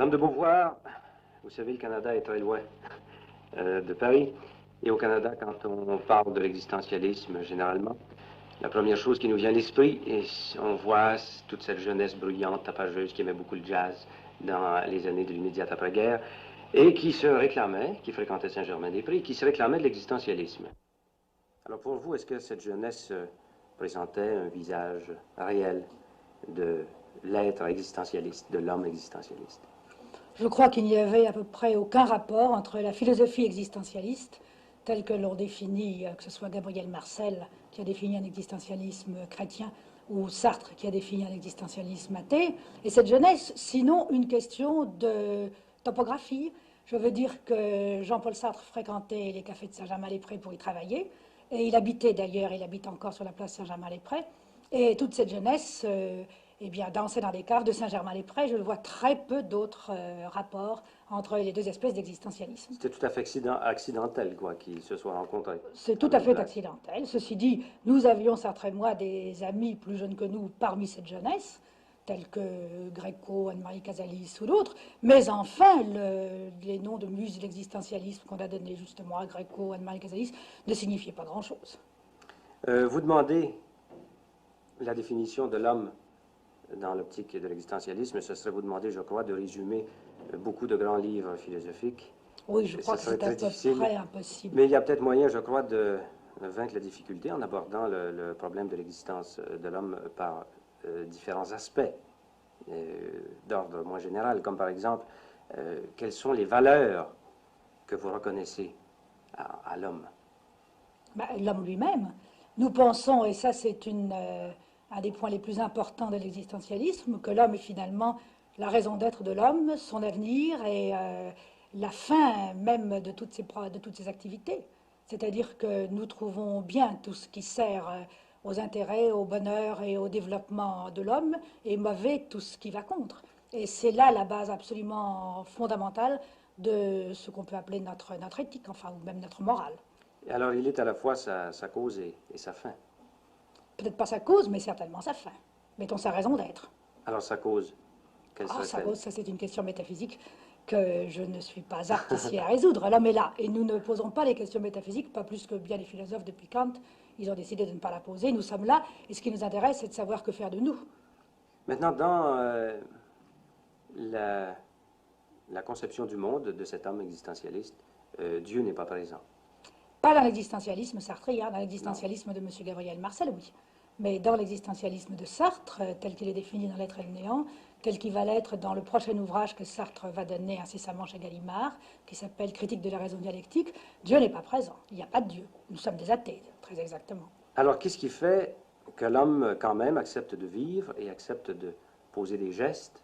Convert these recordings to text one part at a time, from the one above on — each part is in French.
Madame de Beauvoir, vous savez, le Canada est très loin de Paris. Et au Canada, quand on parle de l'existentialisme, généralement, la première chose qui nous vient à l'esprit, et on voit toute cette jeunesse bruyante, tapageuse, qui aimait beaucoup le jazz dans les années de l'immédiate après-guerre, et qui se réclamait, qui fréquentait Saint-Germain-des-Prés, qui se réclamait de l'existentialisme. Alors pour vous, est-ce que cette jeunesse présentait un visage réel de l'être existentialiste, de l'homme existentialiste? Je crois qu'il n'y avait à peu près aucun rapport entre la philosophie existentialiste, telle que l'on définit, que ce soit Gabriel Marcel, qui a défini un existentialisme chrétien, ou Sartre, qui a défini un existentialisme athée, et cette jeunesse, sinon une question de topographie. Je veux dire que Jean-Paul Sartre fréquentait les cafés de Saint-Germain-les-Prés pour y travailler, et il habitait d'ailleurs, il habite encore sur la place Saint-Germain-les-Prés, et toute cette jeunesse eh bien, danser dans des caves de Saint-Germain-les-Prés, je vois très peu d'autres rapports entre les deux espèces d'existentialisme. C'était tout à fait accidentel, quoi, qu'ils se soient rencontrés. C'est tout à fait accidentel. Ceci dit, nous avions, Sartre et moi, des amis plus jeunes que nous parmi cette jeunesse, tels que Gréco, Anne-Marie Casalis ou d'autres, mais enfin, les noms de muses de l'existentialisme qu'on a donnés justement à Gréco, Anne-Marie Casalis, ne signifiaient pas grand-chose. Vous demandez la définition de l'homme dans l'optique de l'existentialisme, ce serait vous demander, je crois, de résumer beaucoup de grands livres philosophiques. Oui, je crois que c'est à peu près impossible. Mais il y a peut-être moyen, je crois, de vaincre la difficulté en abordant le problème de l'existence de l'homme par différents aspects d'ordre moins général, comme par exemple, quelles sont les valeurs que vous reconnaissez à l'homme? Ben, l'homme lui-même. Nous pensons, et ça c'est un des points les plus importants de l'existentialisme, que l'homme est finalement la raison d'être de l'homme, son avenir et la fin même de toutes ses activités. C'est-à-dire que nous trouvons bien tout ce qui sert aux intérêts, au bonheur et au développement de l'homme, et mauvais tout ce qui va contre. Et c'est là la base absolument fondamentale de ce qu'on peut appeler notre éthique, enfin, ou même notre morale. Et alors il est à la fois sa cause et sa fin. Peut-être pas sa cause, mais certainement sa fin. Mettons sa raison d'être. Alors sa cause, quelle serait-elle? Sa cause, ça c'est une question métaphysique que je ne suis pas apte ici à résoudre. L'homme est là, et nous ne posons pas les questions métaphysiques, pas plus que bien les philosophes depuis Kant. Ils ont décidé de ne pas la poser. Nous sommes là, et ce qui nous intéresse, c'est de savoir que faire de nous. Maintenant, dans la conception du monde de cet homme existentialiste, Dieu n'est pas présent. Pas dans l'existentialisme sartrien, dans l'existentialisme de M. Gabriel Marcel, oui. Mais dans l'existentialisme de Sartre, tel qu'il est défini dans L'être et le néant, tel qu'il va l'être dans le prochain ouvrage que Sartre va donner incessamment chez Gallimard, qui s'appelle Critique de la raison dialectique, Dieu n'est pas présent. Il n'y a pas de Dieu. Nous sommes des athées, très exactement. Alors, qu'est-ce qui fait que l'homme, quand même, accepte de vivre et accepte de poser des gestes?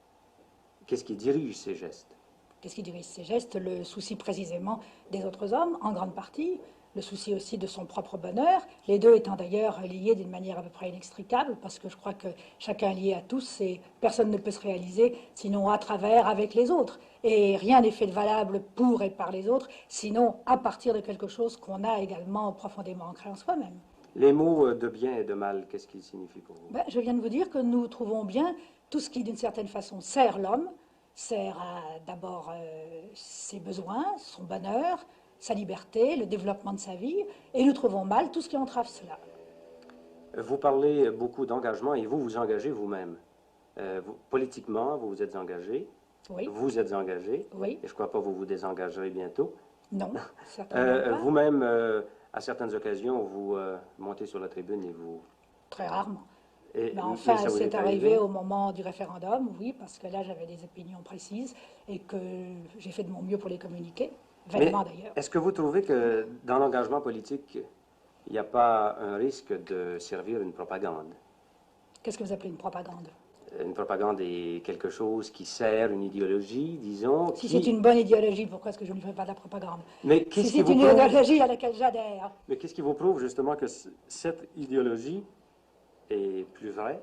Qu'est-ce qui dirige ces gestes? Qu'est-ce qui dirige ces gestes? Le souci précisément des autres hommes, en grande partie, le souci aussi de son propre bonheur, les deux étant d'ailleurs liés d'une manière à peu près inextricable, parce que je crois que chacun est lié à tous et personne ne peut se réaliser sinon à travers, avec les autres. Et rien n'est fait de valable pour et par les autres, sinon à partir de quelque chose qu'on a également profondément ancré en soi-même. Les mots de bien et de mal, qu'est-ce qu'ils signifient pour vous? Je viens de vous dire que nous trouvons bien tout ce qui, d'une certaine façon, sert l'homme, sert d'abord ses besoins, son bonheur, sa liberté, le développement de sa vie, et nous trouvons mal tout ce qui entrave cela. Vous parlez beaucoup d'engagement et vous vous engagez vous-même. Politiquement, vous vous êtes engagé. Oui. Vous êtes engagé. Oui. Et je ne crois pas que vous vous désengagerez bientôt. Non, certainement pas. Vous-même, à certaines occasions, vous montez sur la tribune et vous... Très rarement. Mais enfin, c'est arrivé au moment du référendum, oui, parce que là, j'avais des opinions précises et que j'ai fait de mon mieux pour les communiquer. Vainement d'ailleurs. Est-ce que vous trouvez que dans l'engagement politique, il n'y a pas un risque de servir une propagande? Qu'est-ce que vous appelez une propagande? Une propagande est quelque chose qui sert une idéologie, disons. Si c'est une bonne idéologie, pourquoi est-ce que je ne fais pas de la propagande? Mais si c'est une idéologie à laquelle j'adhère. Mais qu'est-ce qui vous prouve justement que cette idéologie est plus vraie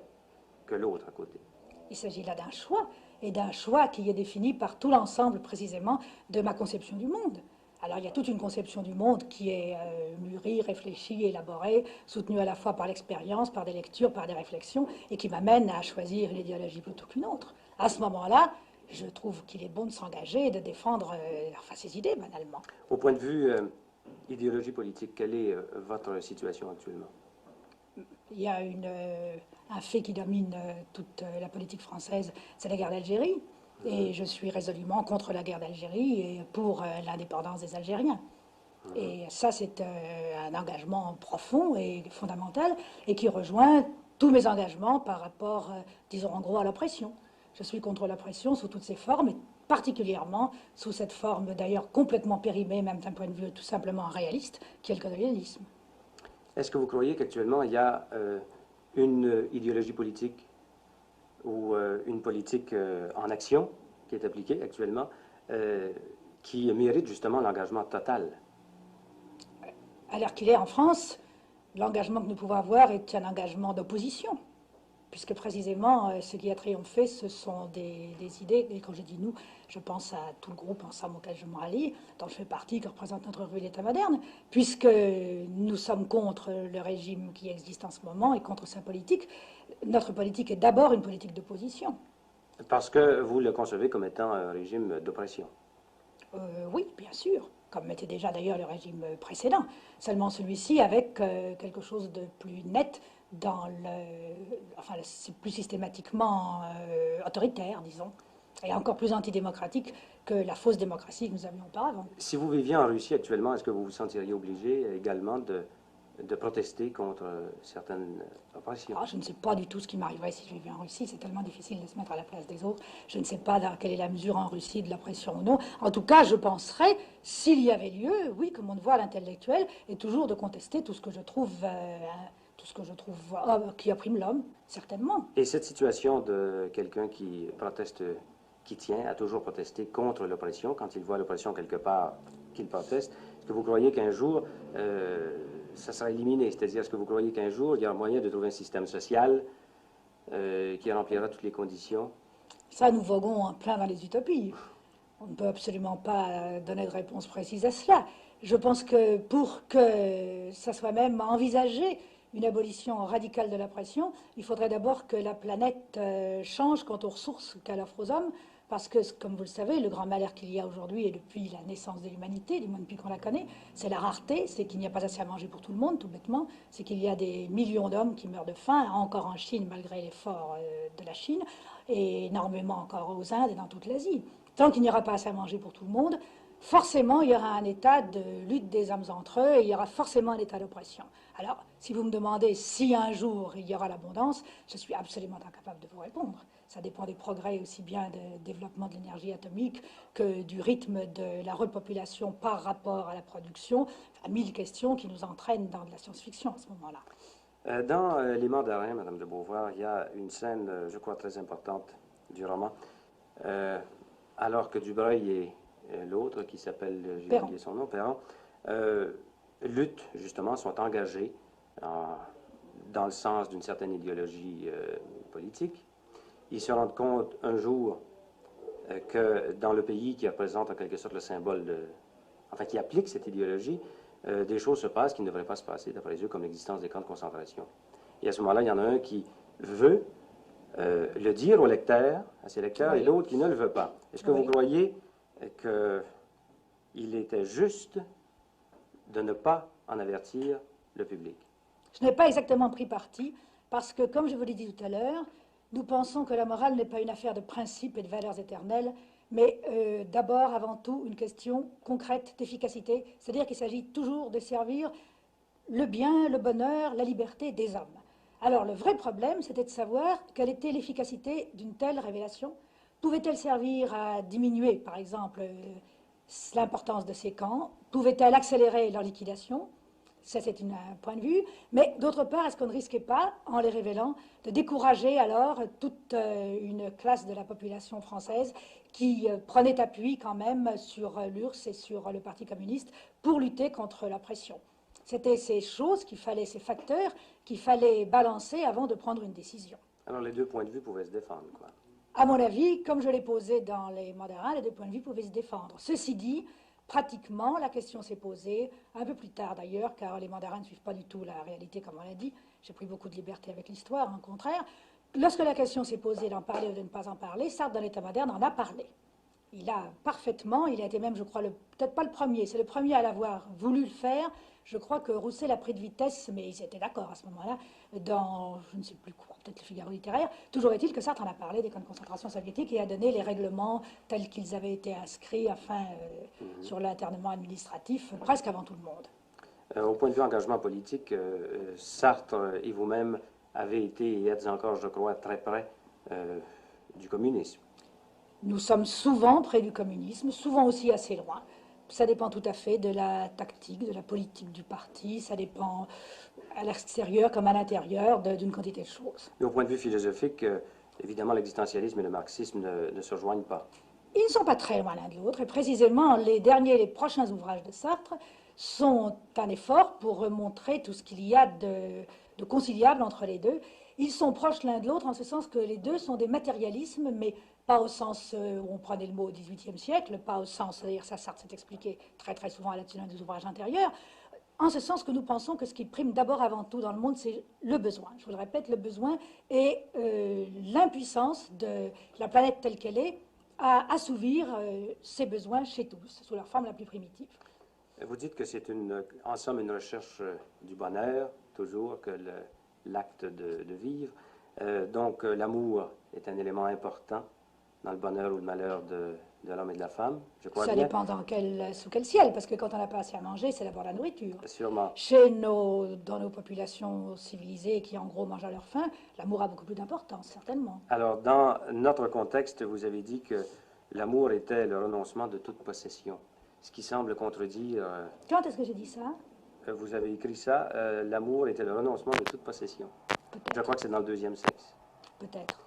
que l'autre à côté? Il s'agit là d'un choix, et d'un choix qui est défini par tout l'ensemble précisément de ma conception du monde. Alors il y a toute une conception du monde qui est mûrie, réfléchie, élaborée, soutenue à la fois par l'expérience, par des lectures, par des réflexions, et qui m'amène à choisir une idéologie plutôt qu'une autre. À ce moment-là, je trouve qu'il est bon de s'engager et de défendre enfin, ses idées, banalement. Au point de vue idéologie politique, quelle est votre situation actuellement? Il y a un fait qui domine toute la politique française, c'est la guerre d'Algérie. Et je suis résolument contre la guerre d'Algérie et pour l'indépendance des Algériens. Et ça, c'est un engagement profond et fondamental et qui rejoint tous mes engagements par rapport, disons en gros, à l'oppression. Je suis contre l'oppression sous toutes ses formes, et particulièrement sous cette forme d'ailleurs complètement périmée, même d'un point de vue tout simplement réaliste, qui est le colonialisme. Est-ce que vous croyez qu'actuellement, il y a une idéologie politique ou une politique en action qui est appliquée actuellement qui mérite justement l'engagement total? À l'heure qu'il est en France, l'engagement que nous pouvons avoir est un engagement d'opposition, puisque précisément ce qui a triomphé, ce sont des idées, et quand je dis nous, je pense à tout le groupe ensemble auquel je me rallie, dont je fais partie, qui représente notre revue L'État moderne, puisque nous sommes contre le régime qui existe en ce moment et contre sa politique. Notre politique est d'abord une politique d'opposition. Parce que vous le concevez comme étant un régime d'oppression. Oui, bien sûr, comme était déjà d'ailleurs le régime précédent. Seulement celui-ci avec quelque chose de plus net dans le... Enfin, c'est plus systématiquement autoritaire, disons, et encore plus antidémocratique que la fausse démocratie que nous avions auparavant. Si vous viviez en Russie actuellement, est-ce que vous vous sentiriez obligé également de protester contre certaines oppressions? Je ne sais pas du tout ce qui m'arriverait si je vivais en Russie. C'est tellement difficile de se mettre à la place des autres. Je ne sais pas quelle est la mesure en Russie de l'oppression ou non. En tout cas, je penserais, s'il y avait lieu, oui, que mon devoir d'intellectuel est toujours de contester tout ce que je trouve, qui opprime l'homme, certainement. Et cette situation de quelqu'un qui proteste, qui tient à toujours protester contre l'oppression, quand il voit l'oppression quelque part, qu'il proteste, est-ce que vous croyez qu'un jour, ça sera éliminé? C'est-à-dire, est-ce que vous croyez qu'un jour, il y aura moyen de trouver un système social qui remplira toutes les conditions? Ça, nous voguons en plein dans les utopies. On ne peut absolument pas donner de réponse précise à cela. Je pense que pour que ça soit même envisagé, une abolition radicale de l'oppression, il faudrait d'abord que la planète change quant aux ressources qu'elle offre aux hommes, parce que, comme vous le savez, le grand malheur qu'il y a aujourd'hui et depuis la naissance de l'humanité, du moins depuis qu'on la connaît, c'est la rareté, c'est qu'il n'y a pas assez à manger pour tout le monde, tout bêtement, c'est qu'il y a des millions d'hommes qui meurent de faim, encore en Chine, malgré l'effort de la Chine, et énormément encore aux Indes et dans toute l'Asie. Tant qu'il n'y aura pas assez à manger pour tout le monde, forcément, il y aura un état de lutte des hommes entre eux et il y aura forcément un état d'oppression. Alors, si vous me demandez si un jour il y aura l'abondance, je suis absolument incapable de vous répondre. Ça dépend des progrès aussi bien du développement de l'énergie atomique que du rythme de la repopulation par rapport à la production. Enfin, 1000 questions qui nous entraînent dans de la science-fiction à ce moment-là. Dans Les Mandarins, Madame de Beauvoir, il y a une scène, je crois, très importante du roman, alors que Dubreuil et l'autre, qui s'appelle, j'ai oublié son nom, Perron, luttent, justement, sont engagés dans le sens d'une certaine idéologie politique. Ils se rendent compte un jour que dans le pays qui représente en quelque sorte le symbole enfin, qui applique cette idéologie, des choses se passent qui ne devraient pas se passer, d'après eux, comme l'existence des camps de concentration. Et à ce moment-là, il y en a un qui veut le dire aux lecteurs, à ses lecteurs, et l'autre qui ne le veut pas. Est-ce que vous croyez qu'il était juste de ne pas en avertir le public? Je n'ai pas exactement pris parti, parce que, comme je vous l'ai dit tout à l'heure, nous pensons que la morale n'est pas une affaire de principes et de valeurs éternelles, mais d'abord, avant tout, une question concrète d'efficacité, c'est-à-dire qu'il s'agit toujours de servir le bien, le bonheur, la liberté des hommes. Alors, le vrai problème, c'était de savoir quelle était l'efficacité d'une telle révélation. Pouvait-elle servir à diminuer, par exemple, l'importance de ces camps? Pouvait-elle accélérer leur liquidation? Ça, c'est un point de vue. Mais d'autre part, est-ce qu'on ne risquait pas, en les révélant, de décourager alors toute une classe de la population française qui prenait appui quand même sur l'URSS et sur le Parti communiste pour lutter contre l'oppression? C'était ces choses qu'il fallait, ces facteurs qu'il fallait balancer avant de prendre une décision. Alors les deux points de vue pouvaient se défendre, quoi. À mon avis, comme je l'ai posé dans Les Mandarins, les deux points de vue pouvaient se défendre. Ceci dit, pratiquement, la question s'est posée, un peu plus tard d'ailleurs, car les Mandarins ne suivent pas du tout la réalité comme on l'a dit. J'ai pris beaucoup de liberté avec l'histoire, au contraire. lorsque la question s'est posée d'en parler ou de ne pas en parler, Sartre, dans l'État moderne, en a parlé. Il a parfaitement, il a été même, je crois, peut-être pas le premier, c'est le premier à l'avoir voulu le faire. Je crois que Roussel a pris de vitesse, mais ils étaient d'accord à ce moment-là, dans, je ne sais plus quoi, peut-être le Figaro littéraire. Toujours est-il que Sartre en a parlé des camps de concentration soviétiques et a donné les règlements tels qu'ils avaient été inscrits, sur l'internement administratif, presque avant tout le monde. Au point de vue engagement politique, Sartre et vous-même avez été et êtes encore, je crois, très près du communisme. Nous sommes souvent près du communisme, souvent aussi assez loin. Ça dépend tout à fait de la tactique, de la politique du parti, ça dépend à l'extérieur comme à l'intérieur d'une quantité de choses. Et au point de vue philosophique, évidemment, l'existentialisme et le marxisme ne se rejoignent pas. Ils ne sont pas très loin l'un de l'autre, et précisément les prochains ouvrages de Sartre sont un effort pour montrer tout ce qu'il y a de conciliable entre les deux. Ils sont proches l'un de l'autre en ce sens que les deux sont des matérialismes, mais pas au sens où on prenait le mot au XVIIIe siècle, pas au sens, d'ailleurs ça Sartre s'est expliqué très très souvent là-dessus dans des ouvrages antérieurs, en ce sens que nous pensons que ce qui prime d'abord avant tout dans le monde, c'est le besoin. Je vous le répète, le besoin et l'impuissance de la planète telle qu'elle est à assouvir ses besoins chez tous, sous leur forme la plus primitive. Vous dites que c'est en somme une recherche du bonheur, toujours, que l'acte de vivre. Donc l'amour est un élément important dans le bonheur ou le malheur de l'homme et de la femme, je crois bien. Ça dépend sous quel ciel, parce que quand on n'a pas assez à manger, c'est d'abord la nourriture. Sûrement. Dans nos populations civilisées qui en gros mangent à leur faim, l'amour a beaucoup plus d'importance, certainement. Alors, dans notre contexte, vous avez dit que l'amour était le renoncement de toute possession, ce qui semble contredire... Quand est-ce que j'ai dit ça? Vous avez écrit ça, l'amour était le renoncement de toute possession. Je crois que c'est dans le deuxième sexe. Peut-être.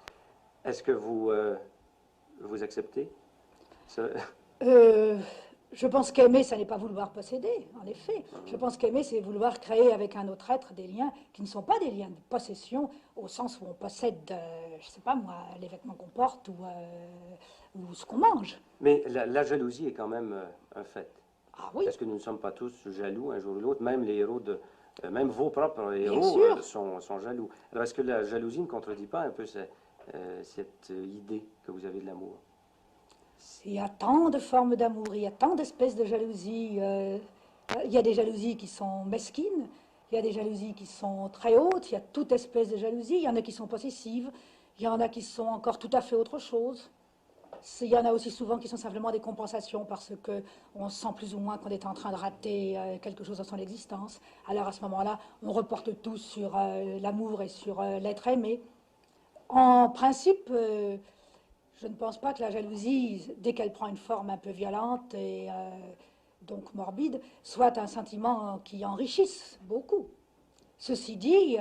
Est-ce que vous acceptez ça? Je pense qu'aimer, ça n'est pas vouloir posséder, en effet. Je pense qu'aimer, c'est vouloir créer avec un autre être des liens qui ne sont pas des liens de possession, au sens où on possède, je ne sais pas moi, les vêtements qu'on porte ou ce qu'on mange. Mais la jalousie est quand même un fait. Ah oui. Est-ce que nous ne sommes pas tous jaloux un jour ou l'autre? Même les héros même vos propres héros sont jaloux. Alors, est-ce que la jalousie ne contredit pas un peu cette idée que vous avez de l'amour? Il y a tant de formes d'amour, il y a tant d'espèces de jalousie. Il y a des jalousies qui sont mesquines, il y a des jalousies qui sont très hautes, il y a toute espèce de jalousie. Il y en a qui sont possessives, il y en a qui sont encore tout à fait autre chose. Il y en a aussi souvent qui sont simplement des compensations parce qu'on sent plus ou moins qu'on est en train de rater quelque chose dans son existence. Alors à ce moment-là, on reporte tout sur l'amour et sur l'être aimé. En principe, je ne pense pas que la jalousie, dès qu'elle prend une forme un peu violente et donc morbide, soit un sentiment qui enrichisse beaucoup. Ceci dit,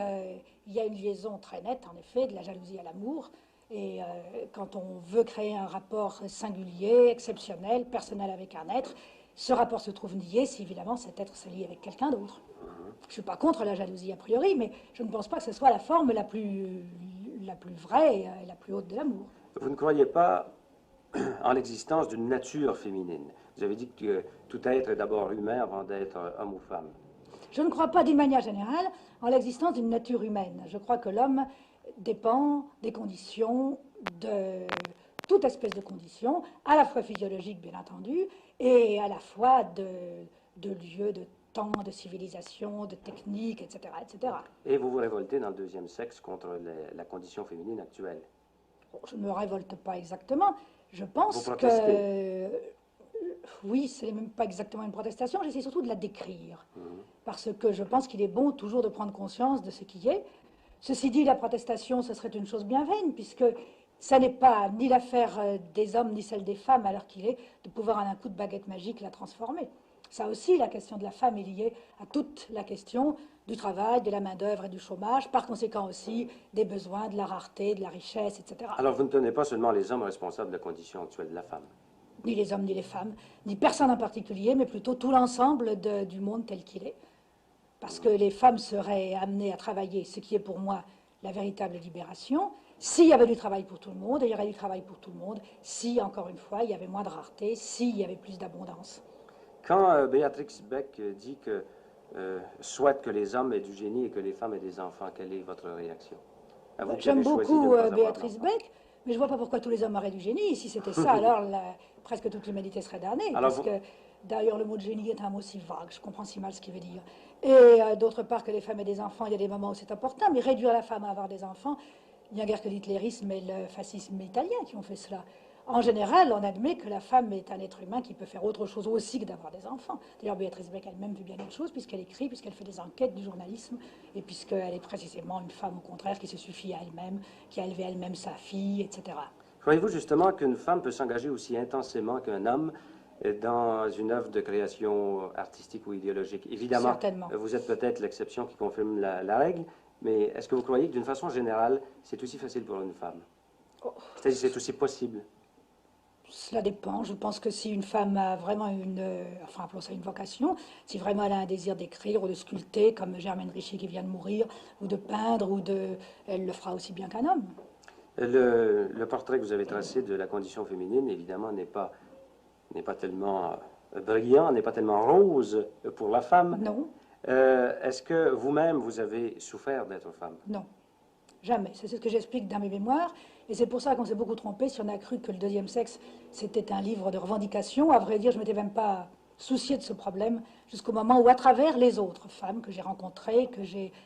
il y a une liaison très nette, en effet, de la jalousie à l'amour. Et quand on veut créer un rapport singulier, exceptionnel, personnel avec un être, ce rapport se trouve nié si évidemment cet être se lie avec quelqu'un d'autre. Je ne suis pas contre la jalousie a priori, mais je ne pense pas que ce soit la forme la plus vraie et la plus haute de l'amour. Vous ne croyez pas en l'existence d'une nature féminine? Vous avez dit que tout être est d'abord humain avant d'être homme ou femme. Je ne crois pas d'une manière générale en l'existence d'une nature humaine. Je crois que l'homme dépend des conditions, de toute espèce de conditions, à la fois physiologiques bien entendu, et à la fois de lieux, de temps, de civilisation, de technique, etc., etc. Et vous vous révoltez dans le deuxième sexe contre la condition féminine actuelle? Je ne me révolte pas exactement. Je pense que... Oui, ce n'est même pas exactement une protestation, j'essaie surtout de la décrire. Parce que je pense qu'il est bon toujours de prendre conscience de ce qui est. Ceci dit, la protestation, ce serait une chose bien vaine, puisque ça n'est pas ni l'affaire des hommes ni celle des femmes, à l'heure qu'il est, de pouvoir en un coup de baguette magique la transformer. Ça aussi, la question de la femme est liée à toute la question du travail, de la main-d'œuvre et du chômage, par conséquent aussi des besoins, de la rareté, de la richesse, etc. Alors vous ne tenez pas seulement les hommes responsables de la condition actuelle de la femme? Ni les hommes ni les femmes, ni personne en particulier, mais plutôt tout l'ensemble du monde tel qu'il est. Parce que les femmes seraient amenées à travailler, ce qui est pour moi la véritable libération, s'il y avait du travail pour tout le monde, et il y aurait du travail pour tout le monde, si, encore une fois, il y avait moins de rareté, s'il y avait plus d'abondance. Quand Béatrix Beck dit que soit que les hommes aient du génie et que les femmes aient des enfants, quelle est votre réaction? À vous qui J'aime avez choisi de beaucoup ne pas avoir Béatrice d'enfant. Beck, mais je ne vois pas pourquoi tous les hommes auraient du génie. Si c'était ça, alors presque toute l'humanité serait damnée. Alors Parce vous- que d'ailleurs, le mot de génie est un mot si vague, je comprends si mal ce qu'il veut dire. Et d'autre part, que les femmes aient des enfants, il y a des moments où c'est important, mais réduire la femme à avoir des enfants, il n'y a guère que l'hitlérisme et le fascisme italien qui ont fait cela. En général, on admet que la femme est un être humain qui peut faire autre chose aussi que d'avoir des enfants. D'ailleurs, Béatrice Beck elle-même fait bien autre chose, puisqu'elle écrit, puisqu'elle fait des enquêtes du journalisme, et puisqu'elle est précisément une femme, au contraire, qui se suffit à elle-même, qui a élevé elle-même sa fille, etc. Croyez-vous justement qu'une femme peut s'engager aussi intensément qu'un homme dans une œuvre de création artistique ou idéologique? Évidemment, Certainement. vous êtes peut-être l'exception qui confirme la règle, mais est-ce que vous croyez que d'une façon générale, c'est aussi facile pour une femme? C'est-à-dire c'est aussi possible? Cela dépend. Je pense que si une femme a vraiment enfin appelons ça une vocation, si vraiment elle a un désir d'écrire ou de sculpter, comme Germaine Richier qui vient de mourir, ou de peindre, elle le fera aussi bien qu'un homme. Le portrait que vous avez tracé de la condition féminine, évidemment, n'est pas tellement brillant, n'est pas tellement rose pour la femme. Non, Est-ce que vous-même, vous avez souffert d'être femme? non, jamais. C'est ce que j'explique dans mes mémoires. Et c'est pour ça qu'on s'est beaucoup trompé si on a cru que le deuxième sexe, c'était un livre de revendication. À vrai dire, je ne m'étais même pas soucié de ce problème jusqu'au moment où, à travers les autres femmes que j'ai rencontrées,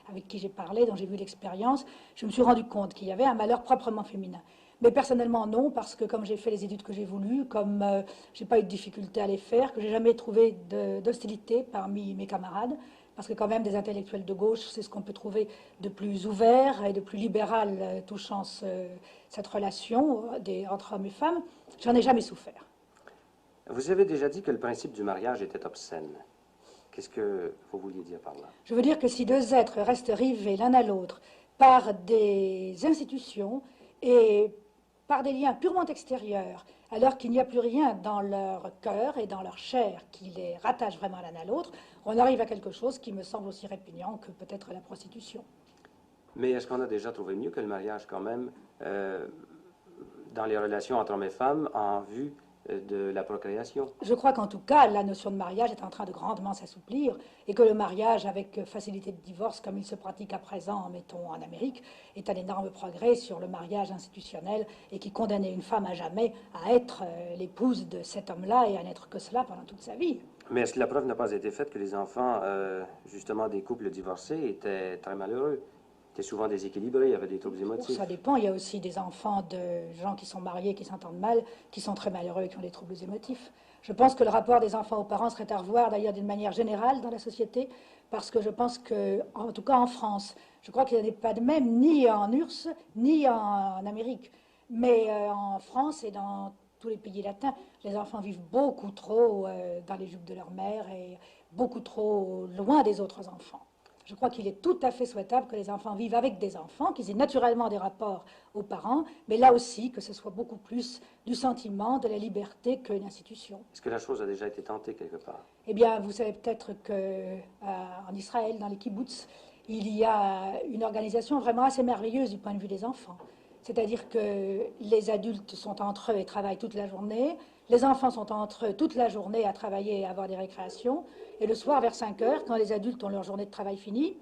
avec qui j'ai parlé, dont j'ai vu l'expérience, je me suis rendu compte qu'il y avait un malheur proprement féminin. Mais personnellement, non, parce que comme j'ai fait les études que j'ai voulu, comme j'ai pas eu de difficulté à les faire, que j'ai jamais trouvé d'hostilité parmi mes camarades, parce que quand même des intellectuels de gauche, c'est ce qu'on peut trouver de plus ouvert et de plus libéral touchant cette relation entre hommes et femmes, j'en ai jamais souffert. Vous avez déjà dit que le principe du mariage était obscène. Qu'est-ce que vous vouliez dire par là? Je veux dire que si deux êtres restent rivés l'un à l'autre par des institutions et par des liens purement extérieurs, alors qu'il n'y a plus rien dans leur cœur et dans leur chair qui les rattache vraiment l'un à l'autre, on arrive à quelque chose qui me semble aussi répugnant que peut-être la prostitution. Mais est-ce qu'on a déjà trouvé mieux que le mariage quand même dans les relations entre hommes et femmes en vue de la procréation? Je crois qu'en tout cas, la notion de mariage est en train de grandement s'assouplir et que le mariage avec facilité de divorce, comme il se pratique à présent, mettons en Amérique, est un énorme progrès sur le mariage institutionnel et qui condamnait une femme à jamais à être l'épouse de cet homme-là et à n'être que cela pendant toute sa vie. Mais est-ce que la preuve n'a pas été faite que les enfants, justement des couples divorcés, étaient très malheureux, étaient souvent déséquilibrés, avaient des troubles émotifs? Ça dépend. Il y a aussi des enfants de gens qui sont mariés, qui s'entendent mal, qui sont très malheureux et qui ont des troubles émotifs. Je pense que le rapport des enfants aux parents serait à revoir d'ailleurs d'une manière générale dans la société, parce que je pense que, en tout cas en France, je crois qu'il n'y en a pas de même ni en URSS, ni en Amérique. Mais en France et dans tous les pays latins, les enfants vivent beaucoup trop dans les jupes de leur mère et beaucoup trop loin des autres enfants. Je crois qu'il est tout à fait souhaitable que les enfants vivent avec des enfants, qu'ils aient naturellement des rapports aux parents, mais là aussi que ce soit beaucoup plus du sentiment, de la liberté qu'une institution. Est-ce que la chose a déjà été tentée quelque part? Eh bien, vous savez peut-être qu'en Israël, dans les kibbutz, il y a une organisation vraiment assez merveilleuse du point de vue des enfants. C'est-à-dire que les adultes sont entre eux et travaillent toute la journée, les enfants sont entre eux toute la journée à travailler et à avoir des récréations, et le soir, vers 5 heures, quand les adultes ont leur journée de travail finie,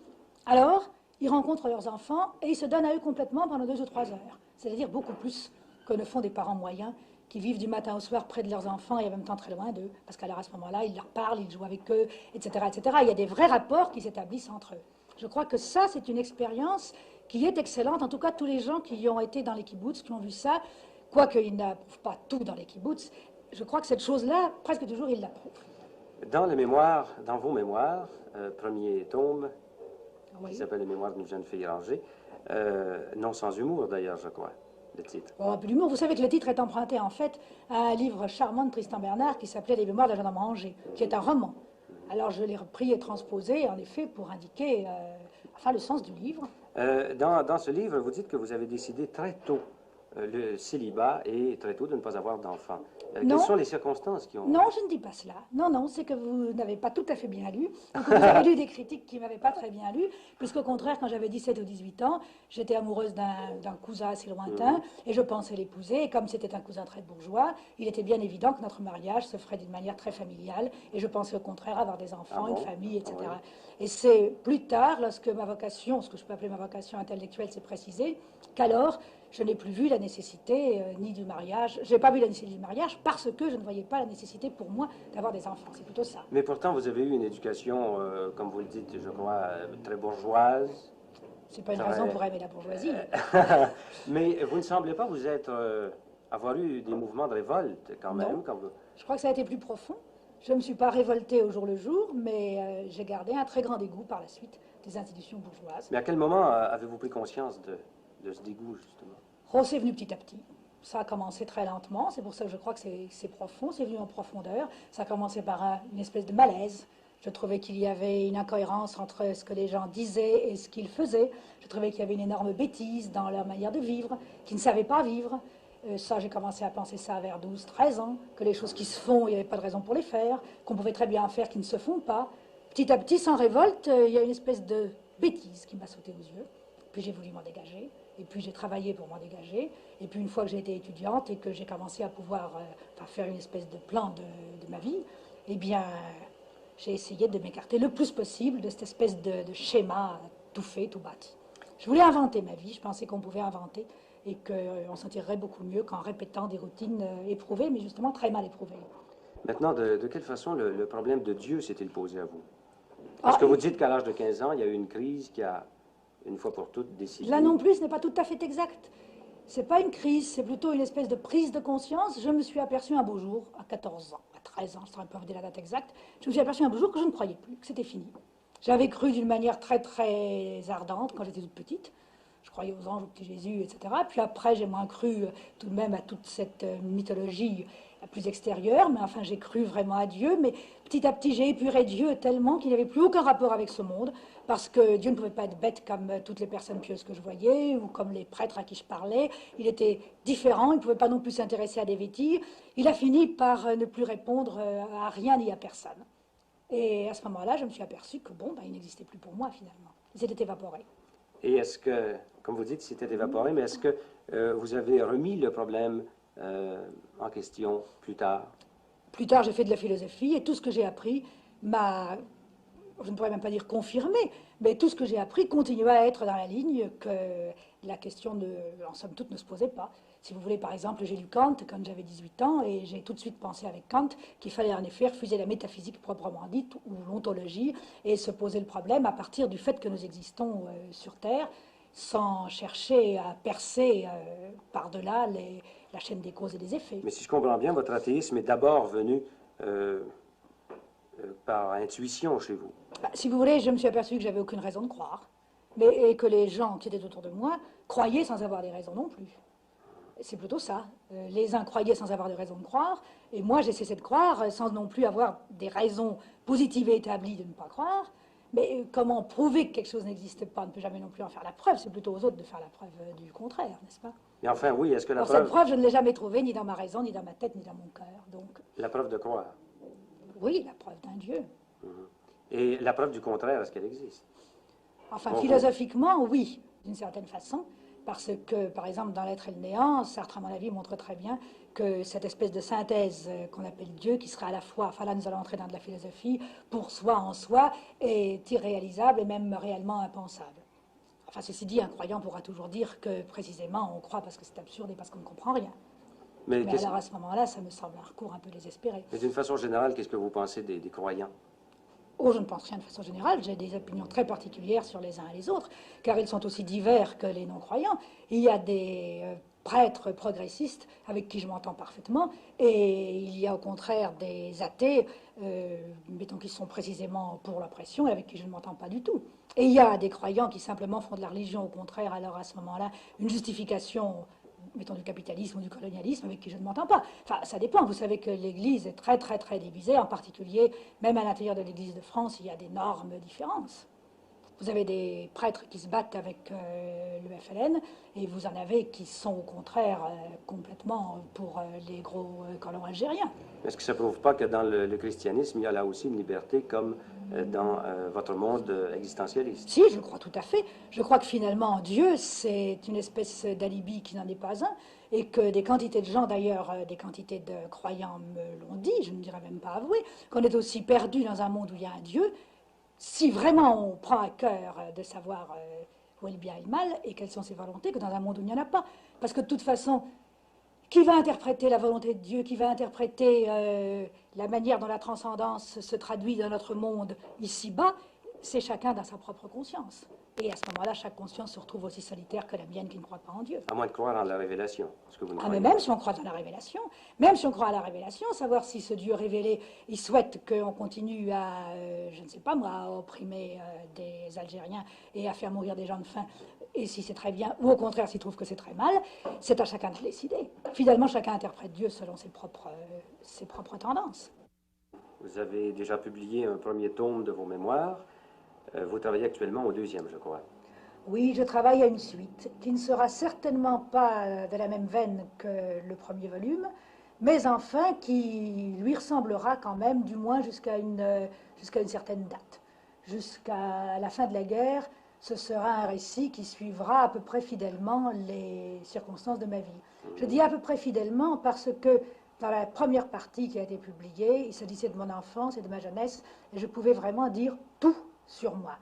alors ils rencontrent leurs enfants et ils se donnent à eux complètement pendant 2 ou 3 heures. C'est-à-dire beaucoup plus que ne font des parents moyens qui vivent du matin au soir près de leurs enfants et en même temps très loin d'eux, parce qu'à ce moment-là, ils leur parlent, ils jouent avec eux, etc., etc. Il y a des vrais rapports qui s'établissent entre eux. Je crois que ça, c'est une expérience qui est excellente. En tout cas, tous les gens qui y ont été dans les kibbutz, qui ont vu ça, quoiqu'ils n'approuvent pas tout dans les kibbutz, je crois que cette chose-là, presque toujours, ils l'approuvent. Dans les mémoires, dans vos mémoires, premier tome, Oui. qui s'appelle Les mémoires d'une jeune fille rangée, non sans humour d'ailleurs, je crois, le titre. Bon, un peu d'humour. Vous savez que le titre est emprunté en fait à un livre charmant de Tristan Bernard qui s'appelait Les mémoires d'un jeune homme rangé, qui est un roman. Alors je l'ai repris et transposé, en effet, pour indiquer le sens du livre. Dans ce livre, vous dites que vous avez décidé très tôt le célibat et très tôt de ne pas avoir d'enfants. Non. Quelles sont les circonstances qui ont... Non, je ne dis pas cela. Non, non, c'est que vous n'avez pas tout à fait bien lu, ou que vous avez lu des critiques qui ne m'avaient pas très bien lu, puisqu'au contraire, quand j'avais 17 ou 18 ans, j'étais amoureuse d'un cousin assez lointain, et je pensais l'épouser, et comme c'était un cousin très bourgeois, il était bien évident que notre mariage se ferait d'une manière très familiale, et je pensais au contraire avoir des enfants, une famille, etc. Ah, oui. Et c'est plus tard, lorsque ma vocation, ce que je peux appeler ma vocation intellectuelle, s'est précisée, qu'alors, je n'ai plus vu la nécessité ni du mariage. Je n'ai pas vu la nécessité du mariage parce que je ne voyais pas la nécessité pour moi d'avoir des enfants. C'est plutôt ça. Mais pourtant, vous avez eu une éducation, comme vous le dites, je crois, très bourgeoise. C'est pas une raison pour aimer la bourgeoisie. Mais vous ne semblez pas vous être avoir eu des mouvements de révolte quand même. Non. Quand vous... Je crois que ça a été plus profond. Je ne me suis pas révoltée au jour le jour, mais j'ai gardé un très grand dégoût par la suite des institutions bourgeoises. Mais à quel moment avez-vous pris conscience de ce dégoût, justement? Oh, c'est venu petit à petit. Ça a commencé très lentement, c'est pour ça que je crois que c'est profond, c'est venu en profondeur. Ça a commencé par une espèce de malaise. Je trouvais qu'il y avait une incohérence entre ce que les gens disaient et ce qu'ils faisaient. Je trouvais qu'il y avait une énorme bêtise dans leur manière de vivre, qu'ils ne savaient pas vivre. Ça, j'ai commencé à penser ça vers 12-13 ans, que les choses qui se font, il n'y avait pas de raison pour les faire, qu'on pouvait très bien faire qui ne se font pas. Petit à petit, sans révolte, il y a une espèce de bêtise qui m'a sauté aux yeux. Puis j'ai voulu m'en dégager. Et puis j'ai travaillé pour m'en dégager. Et puis une fois que j'ai été étudiante et que j'ai commencé à pouvoir faire une espèce de plan de ma vie, eh bien, j'ai essayé de m'écarter le plus possible de cette espèce de schéma tout fait, tout bâti. Je voulais inventer ma vie. Je pensais qu'on pouvait inventer et qu'on s'en tirerait beaucoup mieux qu'en répétant des routines éprouvées, mais justement très mal éprouvées. Maintenant, de quelle façon le problème de Dieu s'est-il posé à vous? Parce que vous dites qu'à l'âge de 15 ans, il y a eu une crise qui a, une fois pour toutes, décidé... Là non plus, ce n'est pas tout à fait exact. Ce n'est pas une crise, c'est plutôt une espèce de prise de conscience. Je me suis aperçue un beau jour, à 14 ans, à 13 ans, je ne saurais pas vous dire la date exacte, je me suis aperçue un beau jour que je ne croyais plus, que c'était fini. J'avais cru d'une manière très très ardente quand j'étais toute petite. Je croyais aux anges, au petit Jésus, etc. Puis après, j'ai moins cru tout de même à toute cette mythologie plus extérieure, mais enfin, j'ai cru vraiment à Dieu. Mais petit à petit, j'ai épuré Dieu tellement qu'il n'avait plus aucun rapport avec ce monde, parce que Dieu ne pouvait pas être bête comme toutes les personnes pieuses que je voyais, ou comme les prêtres à qui je parlais. Il était différent, il ne pouvait pas non plus s'intéresser à des vétilles. Il a fini par ne plus répondre à rien ni à personne. Et à ce moment-là, je me suis aperçue que bon, il n'existait plus pour moi, finalement. Il s'était évaporé. Et est-ce que, comme vous dites, c'était évaporé, mais est-ce que vous avez remis le problème en question plus tard? Plus tard, j'ai fait de la philosophie et tout ce que j'ai appris m'a, je ne pourrais même pas dire confirmé, mais tout ce que j'ai appris continue à être dans la ligne que la question, en somme toute, ne se posait pas. Si vous voulez, par exemple, j'ai lu Kant quand j'avais 18 ans et j'ai tout de suite pensé avec Kant qu'il fallait en effet refuser la métaphysique proprement dite ou l'ontologie et se poser le problème à partir du fait que nous existons sur Terre sans chercher à percer par-delà la chaîne des causes et des effets. Mais si je comprends bien, votre athéisme est d'abord venu par intuition chez vous. Si vous voulez, je me suis aperçu que j'avais aucune raison de croire, et que les gens qui étaient autour de moi croyaient sans avoir des raisons non plus. C'est plutôt ça. Les uns croyaient sans avoir de raison de croire, et moi j'ai cessé de croire sans non plus avoir des raisons positives et établies de ne pas croire. Mais comment prouver que quelque chose n'existe pas? On ne peut jamais non plus en faire la preuve. C'est plutôt aux autres de faire la preuve du contraire, n'est-ce pas? Et enfin, oui, est-ce que la Or, preuve... cette preuve, je ne l'ai jamais trouvée, ni dans ma raison, ni dans ma tête, ni dans mon cœur. Donc, La preuve de croire. oui, la preuve d'un Dieu. Et la preuve du contraire, est-ce qu'elle existe? Enfin, philosophiquement, oui, d'une certaine façon. Parce que, par exemple, dans l'être et le néant, Sartre, à mon avis, montre très bien que cette espèce de synthèse qu'on appelle Dieu, qui serait à la fois, enfin là nous allons entrer dans de la philosophie, pour soi en soi, est irréalisable et même réellement impensable. Enfin, ceci dit, un croyant pourra toujours dire que précisément on croit parce que c'est absurde et parce qu'on ne comprend rien. Mais alors à ce moment-là, ça me semble un recours un peu désespéré. Mais d'une façon générale, qu'est-ce que vous pensez des croyants? Oh, je ne pense rien de façon générale. J'ai des opinions très particulières sur les uns et les autres, car ils sont aussi divers que les non-croyants. Il y a des prêtres progressistes avec qui je m'entends parfaitement, et il y a au contraire des athées, mettons qui sont précisément pour l'oppression, et avec qui je ne m'entends pas du tout. Et il y a des croyants qui simplement font de la religion au contraire, alors à ce moment-là, une justification, mettons, du capitalisme ou du colonialisme, avec qui je ne m'entends pas. Enfin, ça dépend. Vous savez que l'Église est très, très, très divisée. En particulier, même à l'intérieur de l'Église de France, il y a d'énormes différences. Vous avez des prêtres qui se battent avec le FLN, et vous en avez qui sont au contraire complètement pour les gros colons algériens. Est-ce que ça ne prouve pas que dans le christianisme, il y a là aussi une liberté comme dans votre monde existentialiste? Si, je crois tout à fait. Je crois que finalement, Dieu, c'est une espèce d'alibi qui n'en est pas un, et que des quantités de gens, d'ailleurs, des quantités de croyants me l'ont dit, je ne dirais même pas avoué, qu'on est aussi perdu dans un monde où il y a un Dieu, si vraiment on prend à cœur de savoir où est le bien et le mal, et quelles sont ses volontés, que dans un monde où il n'y en a pas. Parce que de toute façon, qui va interpréter la volonté de Dieu, qui va interpréter la manière dont la transcendance se traduit dans notre monde ici-bas, c'est chacun dans sa propre conscience. Et à ce moment-là, chaque conscience se retrouve aussi solitaire que la mienne qui ne croit pas en Dieu. À moins de croire en la révélation. Ce que vous ne Ah, mais croyez même pas. si on croit en la révélation, même si on croit à la révélation, savoir si ce Dieu révélé, il souhaite qu'on continue à, je ne sais pas moi, à opprimer des Algériens et à faire mourir des gens de faim, et si c'est très bien, ou au contraire s'il trouve que c'est très mal, c'est à chacun de décider. Finalement, chacun interprète Dieu selon ses propres tendances. Vous avez déjà publié un premier tome de vos mémoires. Vous travaillez actuellement au deuxième, je crois. Oui, je travaille à une suite qui ne sera certainement pas de la même veine que le premier volume, mais enfin qui lui ressemblera quand même, du moins jusqu'à une certaine date. Jusqu'à la fin de la guerre, ce sera un récit qui suivra à peu près fidèlement les circonstances de ma vie. Je dis à peu près fidèlement parce que dans la première partie qui a été publiée, il s'agissait de mon enfance et de ma jeunesse, et je pouvais vraiment dire tout sur moi.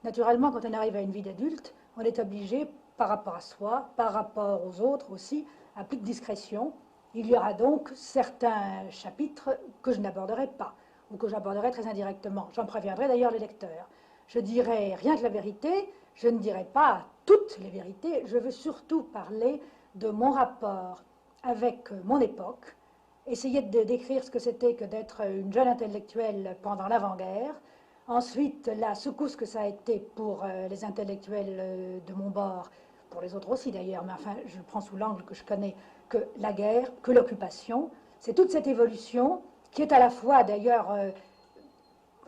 Naturellement, quand on arrive à une vie d'adulte, on est obligé, par rapport à soi, par rapport aux autres aussi, à plus de discrétion. Il y aura donc certains chapitres que je n'aborderai pas, ou que j'aborderai très indirectement. J'en préviendrai d'ailleurs les lecteurs. Je dirai rien que la vérité, je ne dirai pas toutes les vérités, je veux surtout parler de mon rapport avec mon époque, essayer de décrire ce que c'était que d'être une jeune intellectuelle pendant l'avant-guerre. Ensuite, la secousse que ça a été pour les intellectuels de mon bord, pour les autres aussi d'ailleurs, mais enfin, je le prends sous l'angle que je connais, que la guerre, que l'occupation, c'est toute cette évolution qui est à la fois d'ailleurs,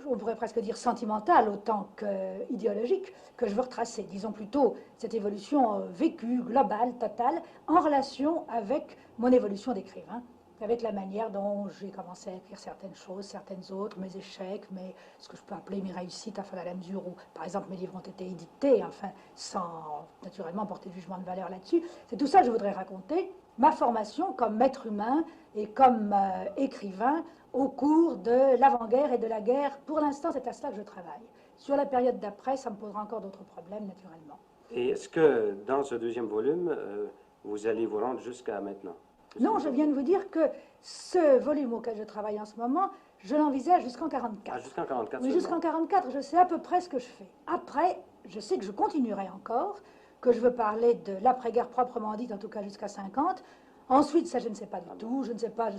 on pourrait presque dire sentimentale autant qu'idéologique, que je veux retracer. Disons plutôt cette évolution vécue, globale, totale, en relation avec mon évolution d'écrivain, avec la manière dont j'ai commencé à écrire certaines choses, certaines autres, mes échecs, ce que je peux appeler mes réussites, enfin à la mesure où, par exemple, mes livres ont été édités, enfin, sans naturellement porter de jugement de valeur là-dessus. C'est tout ça que je voudrais raconter, ma formation comme être humain et comme écrivain au cours de l'avant-guerre et de la guerre. Pour l'instant, c'est à cela que je travaille. Sur la période d'après, ça me posera encore d'autres problèmes, naturellement. Et est-ce que dans ce deuxième volume, vous allez vous rendre jusqu'à maintenant? Non, je viens de vous dire que ce volume auquel je travaille en ce moment, je l'envisage jusqu'en 1944. Ah, jusqu'en 1944 Oui, jusqu'en 1944, je sais à peu près ce que je fais. Après, je sais que je continuerai encore, que je veux parler de l'après-guerre proprement dite, en tout cas jusqu'à 1950. Ensuite, ça, je ne sais pas du tout. Je ne sais pas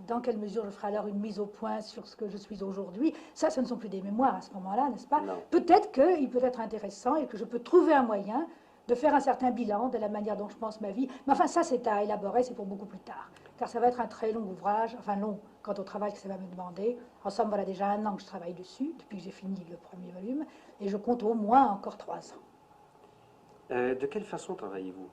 dans quelle mesure je ferai alors une mise au point sur ce que je suis aujourd'hui. Ça, ce ne sont plus des mémoires à ce moment-là, n'est-ce pas? Peut-être qu'il peut être intéressant et que je peux trouver un moyen de faire un certain bilan de la manière dont je pense ma vie. Mais enfin, ça, c'est à élaborer, c'est pour beaucoup plus tard. Car ça va être un très long ouvrage, enfin long, quant au travail que ça va me demander. En somme, voilà déjà 1 an que je travaille dessus, depuis que j'ai fini le premier volume, et je compte au moins encore 3 ans. De quelle façon travaillez-vous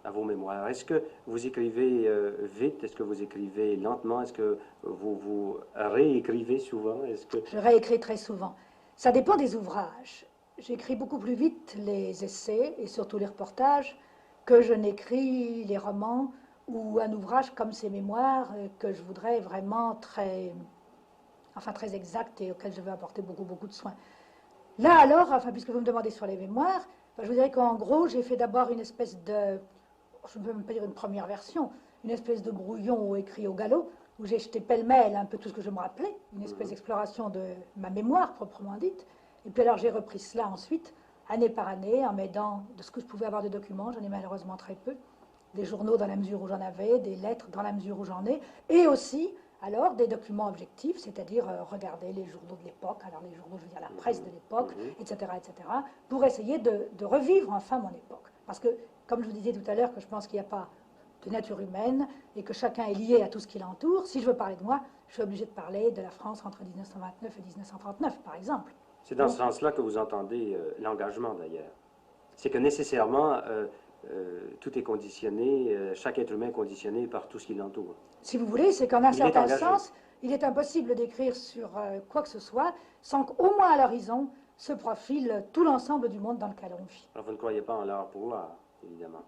à vos mémoires? Est-ce que vous écrivez vite? Est-ce que vous écrivez lentement? Est-ce que vous réécrivez souvent? Je réécris très souvent. Ça dépend des ouvrages. J'écris beaucoup plus vite les essais et surtout les reportages que je n'écris les romans ou un ouvrage comme ces mémoires que je voudrais vraiment très exact et auquel je veux apporter beaucoup de soins. Là alors, puisque vous me demandez sur les mémoires, je vous dirais qu'en gros, j'ai fait d'abord une espèce de, je ne peux même pas dire une première version, une espèce de brouillon écrit au galop, où j'ai jeté pêle-mêle un peu tout ce que je me rappelais, une espèce d'exploration de ma mémoire proprement dite. Et puis alors j'ai repris cela ensuite, année par année, en m'aidant de ce que je pouvais avoir de documents, j'en ai malheureusement très peu, des journaux dans la mesure où j'en avais, des lettres dans la mesure où j'en ai, et aussi alors des documents objectifs, c'est-à-dire regarder les journaux de l'époque, alors les journaux, je veux dire la presse de l'époque, etc., pour essayer de revivre enfin mon époque. Parce que, comme je vous disais tout à l'heure, que je pense qu'il n'y a pas de nature humaine et que chacun est lié à tout ce qui l'entoure, si je veux parler de moi, je suis obligé de parler de la France entre 1929 et 1939, par exemple. C'est dans ce sens-là que vous entendez l'engagement, d'ailleurs. C'est que nécessairement, tout est conditionné, chaque être humain est conditionné par tout ce qui l'entoure. Si vous voulez, c'est qu'en un certain sens, il est impossible d'écrire sur quoi que ce soit sans qu'au moins à l'horizon se profile tout l'ensemble du monde dans lequel on vit. Alors vous ne croyez pas en l'art pour l'art, évidemment.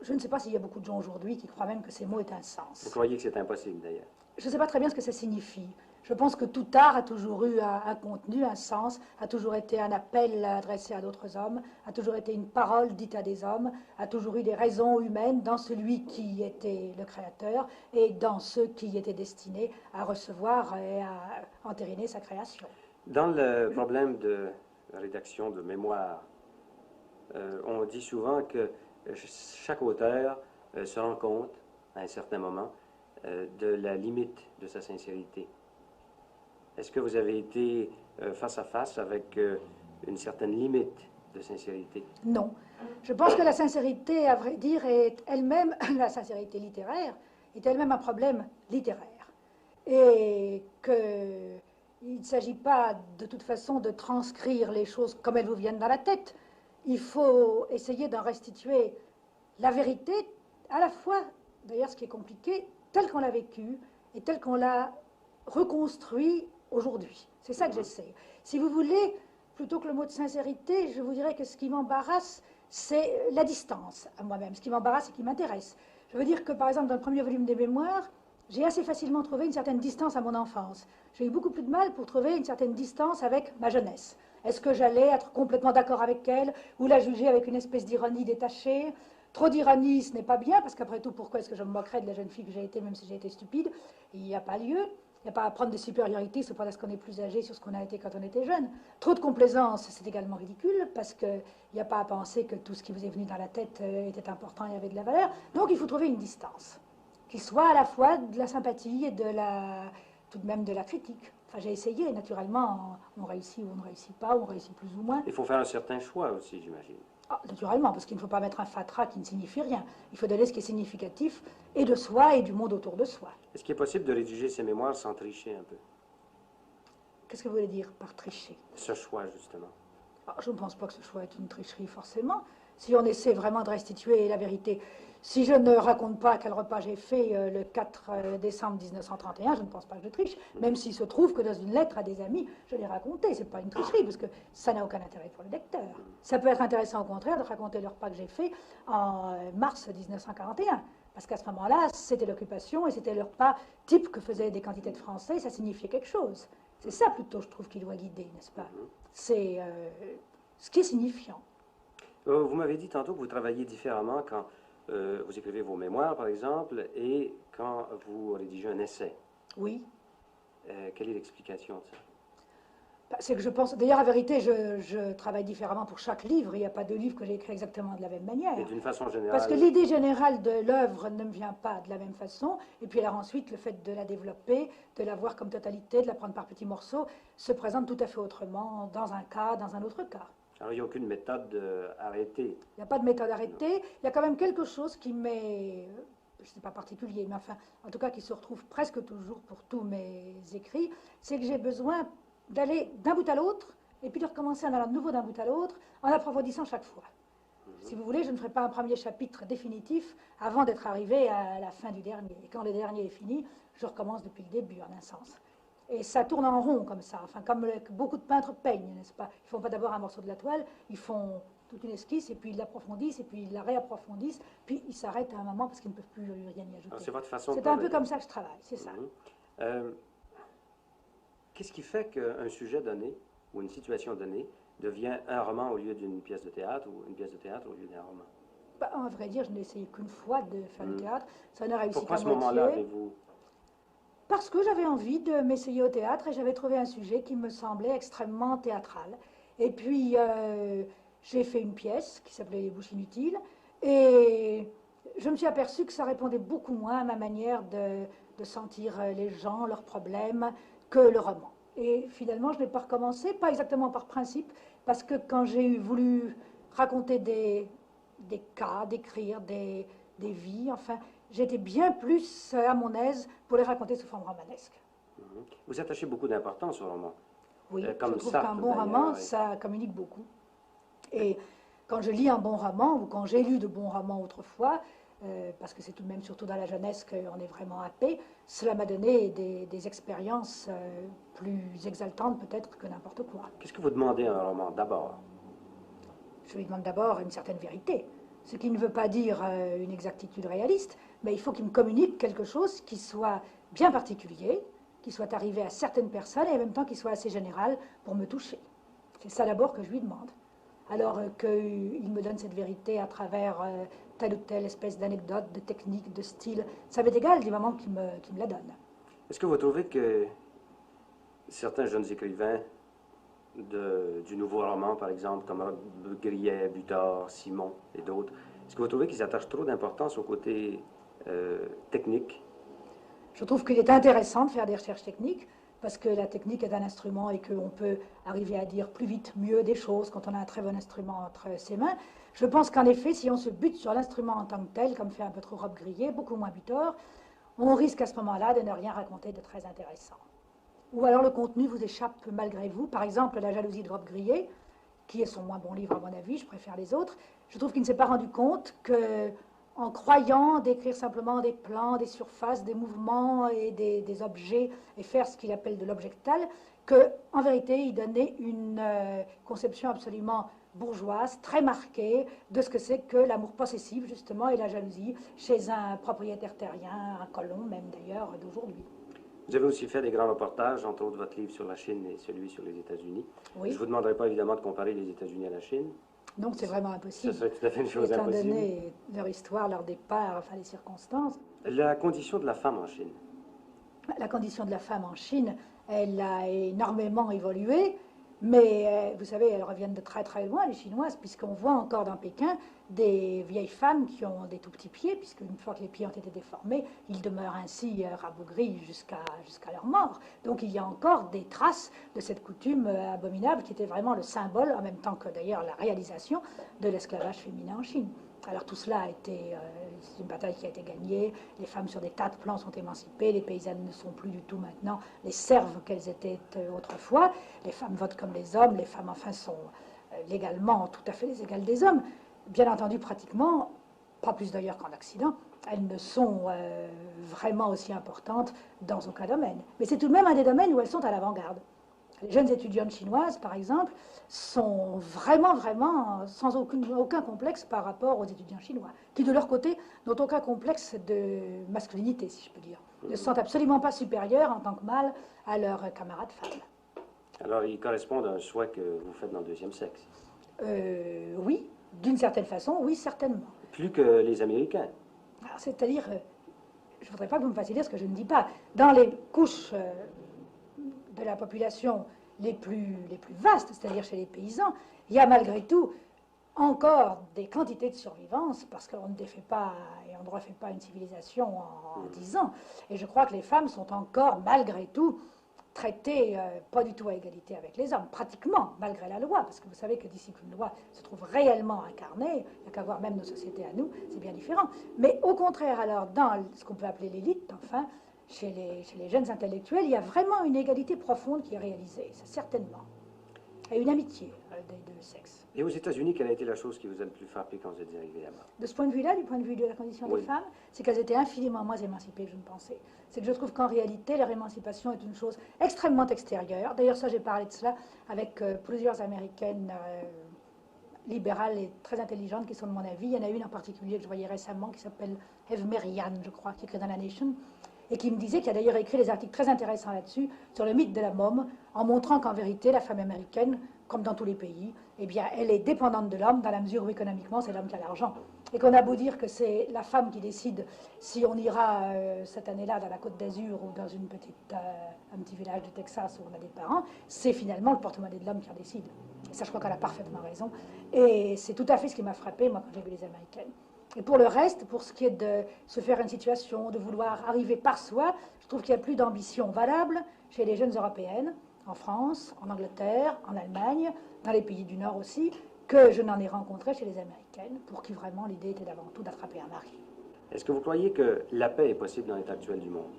Je ne sais pas s'il y a beaucoup de gens aujourd'hui qui croient même que ces mots aient un sens. Vous croyez que c'est impossible, d'ailleurs? Je ne sais pas très bien ce que ça signifie. Je pense que tout art a toujours eu un contenu, un sens, a toujours été un appel adressé à d'autres hommes, a toujours été une parole dite à des hommes, a toujours eu des raisons humaines dans celui qui était le créateur et dans ceux qui étaient destinés à recevoir et à entériner sa création. Dans le problème de la rédaction de mémoire, on dit souvent que chaque auteur se rend compte, à un certain moment, de la limite de sa sincérité. Est-ce que vous avez été face à face avec une certaine limite de sincérité? Non. Je pense que la sincérité, à vrai dire, est elle-même, la sincérité littéraire, est elle-même un problème littéraire. Et qu'il ne s'agit pas de toute façon de transcrire les choses comme elles vous viennent dans la tête. Il faut essayer d'en restituer la vérité, à la fois, d'ailleurs ce qui est compliqué, telle qu'on l'a vécue et telle qu'on l'a reconstruit aujourd'hui. C'est ça que j'essaie. Si vous voulez, plutôt que le mot de sincérité, je vous dirais que ce qui m'embarrasse, c'est la distance à moi-même. Ce qui m'embarrasse et qui m'intéresse. Je veux dire que, par exemple, dans le premier volume des mémoires, j'ai assez facilement trouvé une certaine distance à mon enfance. J'ai eu beaucoup plus de mal pour trouver une certaine distance avec ma jeunesse. Est-ce que j'allais être complètement d'accord avec elle ou la juger avec une espèce d'ironie détachée? Trop d'ironie, ce n'est pas bien, parce qu'après tout, pourquoi est-ce que je me moquerais de la jeune fille que j'ai été, même si j'ai été stupide? Il n'y a pas lieu. Il n'y a pas à prendre des supériorités, c'est pas parce qu'on est plus âgé sur ce qu'on a été quand on était jeune. Trop de complaisance, c'est également ridicule, parce qu'il n'y a pas à penser que tout ce qui vous est venu dans la tête était important et avait de la valeur. Donc il faut trouver une distance, qui soit à la fois de la sympathie et tout de même de la critique. Enfin, j'ai essayé, naturellement, on réussit ou on ne réussit pas, on réussit plus ou moins. Il faut faire un certain choix aussi, j'imagine. Ah, naturellement, parce qu'il ne faut pas mettre un fatras qui ne signifie rien. Il faut donner ce qui est significatif, et de soi, et du monde autour de soi. Est-ce qu'il est possible de rédiger ces mémoires sans tricher un peu? Qu'est-ce que vous voulez dire par tricher? Ce choix, justement. Ah, je ne pense pas que ce choix est une tricherie, forcément. Si on essaie vraiment de restituer la vérité. Si je ne raconte pas quel repas j'ai fait le 4 décembre 1931, je ne pense pas que je triche, même s'il se trouve que dans une lettre à des amis, je l'ai raconté. Ce n'est pas une tricherie, parce que ça n'a aucun intérêt pour le lecteur. Ça peut être intéressant, au contraire, de raconter le repas que j'ai fait en mars 1941. Parce qu'à ce moment-là, c'était l'occupation et c'était le repas type que faisaient des quantités de Français, ça signifiait quelque chose. C'est ça plutôt, je trouve, qui doit guider, n'est-ce pas? C'est ce qui est signifiant. Vous m'avez dit tantôt que vous travaillez différemment quand vous écrivez vos mémoires, par exemple, et quand vous rédigez un essai. Oui. Quelle est l'explication de ça? C'est que je pense... D'ailleurs, en vérité, je travaille différemment pour chaque livre. Il n'y a pas de livre que j'ai écrit exactement de la même manière. Et d'une façon générale... Parce que l'idée générale de l'œuvre ne me vient pas de la même façon. Et puis alors ensuite, le fait de la développer, de la voir comme totalité, de la prendre par petits morceaux, se présente tout à fait autrement dans un cas, dans un autre cas. Alors, il n'y a aucune méthode arrêtée. Il n'y a pas de méthode arrêtée. Il y a quand même quelque chose qui m'est, je ne sais pas particulier, mais enfin, en tout cas, qui se retrouve presque toujours pour tous mes écrits, c'est que j'ai besoin d'aller d'un bout à l'autre, et puis de recommencer en allant de nouveau d'un bout à l'autre, en approfondissant chaque fois. Si vous voulez, je ne ferai pas un premier chapitre définitif avant d'être arrivé à la fin du dernier. Et quand le dernier est fini, je recommence depuis le début, en un sens. Et ça tourne en rond comme ça, enfin comme beaucoup de peintres peignent, n'est-ce pas? Ils ne font pas d'abord un morceau de la toile, ils font toute une esquisse, et puis ils l'approfondissent, et puis ils la réapprofondissent, puis ils s'arrêtent à un moment parce qu'ils ne peuvent plus rien y ajouter. C'est votre façon de C'est un peu comme ça que je travaille, c'est ça. Qu'est-ce qui fait qu'un sujet donné, ou une situation donnée, devient un roman au lieu d'une pièce de théâtre, ou une pièce de théâtre au lieu d'un roman? Bah, à vrai dire, je n'ai essayé qu'une fois de faire du théâtre, ça n'a réussi qu'à moitié. Pourquoi à ce moment-là avez-vous... Parce que j'avais envie de m'essayer au théâtre et j'avais trouvé un sujet qui me semblait extrêmement théâtral. Et puis, j'ai fait une pièce qui s'appelait Les Bouches Inutiles et je me suis aperçue que ça répondait beaucoup moins à ma manière de sentir les gens, leurs problèmes, que le roman. Et finalement, je n'ai pas recommencé, pas exactement par principe, parce que quand j'ai voulu raconter des cas, décrire des vies, enfin, j'étais bien plus à mon aise pour les raconter sous forme romanesque. Vous attachez beaucoup d'importance au roman. Oui, comme je trouve Sartre, qu'un bon roman, ça communique beaucoup. Et quand je lis un bon roman, ou quand j'ai lu de bons romans autrefois, parce que c'est tout de même surtout dans la jeunesse qu'on est vraiment happé, cela m'a donné des expériences plus exaltantes peut-être que n'importe quoi. Qu'est-ce que vous demandez à un roman d'abord? Je lui demande d'abord une certaine vérité, ce qui ne veut pas dire une exactitude réaliste, mais il faut qu'il me communique quelque chose qui soit bien particulier, qui soit arrivé à certaines personnes et en même temps qui soit assez général pour me toucher. C'est ça d'abord que je lui demande. Alors qu'il me donne cette vérité à travers telle ou telle espèce d'anecdote, de technique, de style, ça m'est égal du moment qu'il me la donne. Est-ce que vous trouvez que certains jeunes écrivains du nouveau roman, par exemple, comme Grillet, Butor, Simon et d'autres, est-ce que vous trouvez qu'ils attachent trop d'importance au côté technique? Je trouve qu'il est intéressant de faire des recherches techniques, parce que la technique est un instrument et qu'on peut arriver à dire plus vite, mieux des choses quand on a un très bon instrument entre ses mains. Je pense qu'en effet, si on se bute sur l'instrument en tant que tel, comme fait un peu trop Rob Grillet, beaucoup moins Butor, on risque à ce moment-là de ne rien raconter de très intéressant. Ou alors le contenu vous échappe malgré vous. Par exemple, La jalousie de Rob Grillet, qui est son moins bon livre à mon avis, je préfère les autres. Je trouve qu'il ne s'est pas rendu compte que, en croyant décrire simplement des plans, des surfaces, des mouvements et des objets, et faire ce qu'il appelle de l'objectal, qu'en vérité, il donnait une conception absolument bourgeoise, très marquée, de ce que c'est que l'amour possessif, justement, et la jalousie, chez un propriétaire terrien, un colon même d'ailleurs, d'aujourd'hui. Vous avez aussi fait des grands reportages, entre autres votre livre sur la Chine et celui sur les États-Unis. Oui. Je ne vous demanderai pas évidemment de comparer les États-Unis à la Chine. Non, c'est vraiment impossible. Ce serait tout à fait une chose impossible. Étant donné leur histoire, leur départ, enfin les circonstances. La condition de la femme en Chine. La condition de la femme en Chine, elle a énormément évolué, mais vous savez, elles reviennent de très très loin, les Chinoises, puisqu'on voit encore dans Pékin des vieilles femmes qui ont des tout petits pieds, puisqu'une fois que les pieds ont été déformés, ils demeurent ainsi rabougris jusqu'à leur mort. Donc il y a encore des traces de cette coutume abominable qui était vraiment le symbole, en même temps que d'ailleurs la réalisation de l'esclavage féminin en Chine. Alors tout cela a été, c'est une bataille qui a été gagnée, les femmes sur des tas de plans sont émancipées, les paysannes ne sont plus du tout maintenant les serves qu'elles étaient autrefois, les femmes votent comme les hommes, les femmes enfin sont légalement tout à fait les égales des hommes. Bien entendu, pratiquement, pas plus d'ailleurs qu'en Occident, elles ne sont vraiment aussi importantes dans aucun domaine. Mais c'est tout de même un des domaines où elles sont à l'avant-garde. Les jeunes étudiantes chinoises, par exemple, sont vraiment, vraiment sans aucun complexe par rapport aux étudiants chinois, qui de leur côté n'ont aucun complexe de masculinité, si je peux dire. Ils ne se sentent absolument pas supérieurs en tant que mâles à leurs camarades femmes. Alors, ils correspondent à un souhait que vous faites dans le deuxième sexe? Oui, d'une certaine façon, oui, certainement. Plus que les Américains? C'est-à-dire, je ne voudrais pas que vous me fassiez dire ce que je ne dis pas. Dans les couches de la population les plus vastes, c'est-à-dire chez les paysans, il y a malgré tout encore des quantités de survivance, parce qu'on ne défait pas et on ne refait pas une civilisation en 10 ans. Et je crois que les femmes sont encore, malgré tout, traitées pas du tout à égalité avec les hommes, pratiquement, malgré la loi, parce que vous savez que d'ici qu'une loi se trouve réellement incarnée, il n'y a qu'à voir même nos sociétés à nous, c'est bien différent. Mais au contraire, alors, dans ce qu'on peut appeler l'élite, enfin, chez les jeunes intellectuels, il y a vraiment une égalité profonde qui est réalisée, ça certainement. Et une amitié des deux sexes. Et aux États-Unis, quelle a été la chose qui vous a le plus frappé quand vous êtes arrivé là-bas? De ce point de vue-là, du point de vue de la condition des femmes, c'est qu'elles étaient infiniment moins émancipées que je ne pensais. C'est que je trouve qu'en réalité, leur émancipation est une chose extrêmement extérieure. D'ailleurs, ça, j'ai parlé de cela avec plusieurs Américaines libérales et très intelligentes qui sont de mon avis. Il y en a une en particulier que je voyais récemment qui s'appelle Eve Merian, je crois, qui écrit dans la Nation, et qui me disait, qui a d'ailleurs écrit des articles très intéressants là-dessus, sur le mythe de la môme, en montrant qu'en vérité, la femme américaine, comme dans tous les pays, eh bien, elle est dépendante de l'homme, dans la mesure où économiquement, c'est l'homme qui a l'argent. Et qu'on a beau dire que c'est la femme qui décide si on ira cette année-là dans la Côte d'Azur ou dans un petit village du Texas où on a des parents, c'est finalement le porte-monnaie de l'homme qui en décide. Et ça, je crois qu'elle a parfaitement raison. Et c'est tout à fait ce qui m'a frappé, moi, quand j'ai vu les Américaines. Et pour le reste, pour ce qui est de se faire une situation, de vouloir arriver par soi, je trouve qu'il n'y a plus d'ambition valable chez les jeunes européennes, en France, en Angleterre, en Allemagne, dans les pays du Nord aussi, que je n'en ai rencontré chez les Américaines, pour qui vraiment l'idée était d'avant tout d'attraper un mari. Est-ce que vous croyez que la paix est possible dans l'état actuel du monde?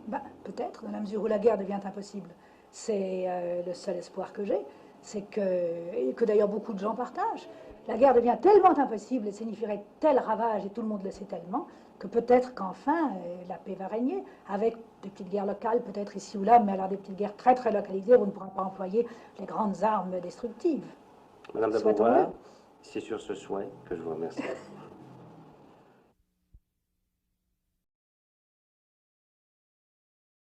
Peut-être, dans la mesure où la guerre devient impossible. C'est le seul espoir que j'ai, c'est et que d'ailleurs beaucoup de gens partagent. La guerre devient tellement impossible et signifierait tel ravage, et tout le monde le sait tellement, que peut-être qu'enfin la paix va régner, avec des petites guerres locales, peut-être ici ou là, mais alors des petites guerres très très localisées où on ne pourra pas employer les grandes armes destructives. Madame de Beauvoir, c'est sur ce soin que je vous remercie.